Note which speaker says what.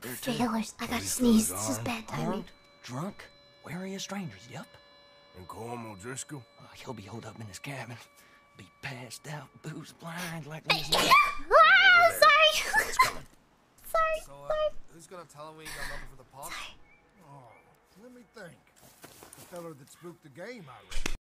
Speaker 1: Failers. I gotta sneeze. This is bad timing.
Speaker 2: Armed, drunk, wary of strangers, yup.
Speaker 3: And Corm O'Driscoll?
Speaker 2: He'll be holed up in his cabin. Be passed out, booze blind like this.
Speaker 1: Sorry. Sorry.
Speaker 4: So, who's gonna tell him we ain't got nothing for the pot?
Speaker 1: Sorry.
Speaker 5: Oh, let me think. The feller that spooked the game, I reckon.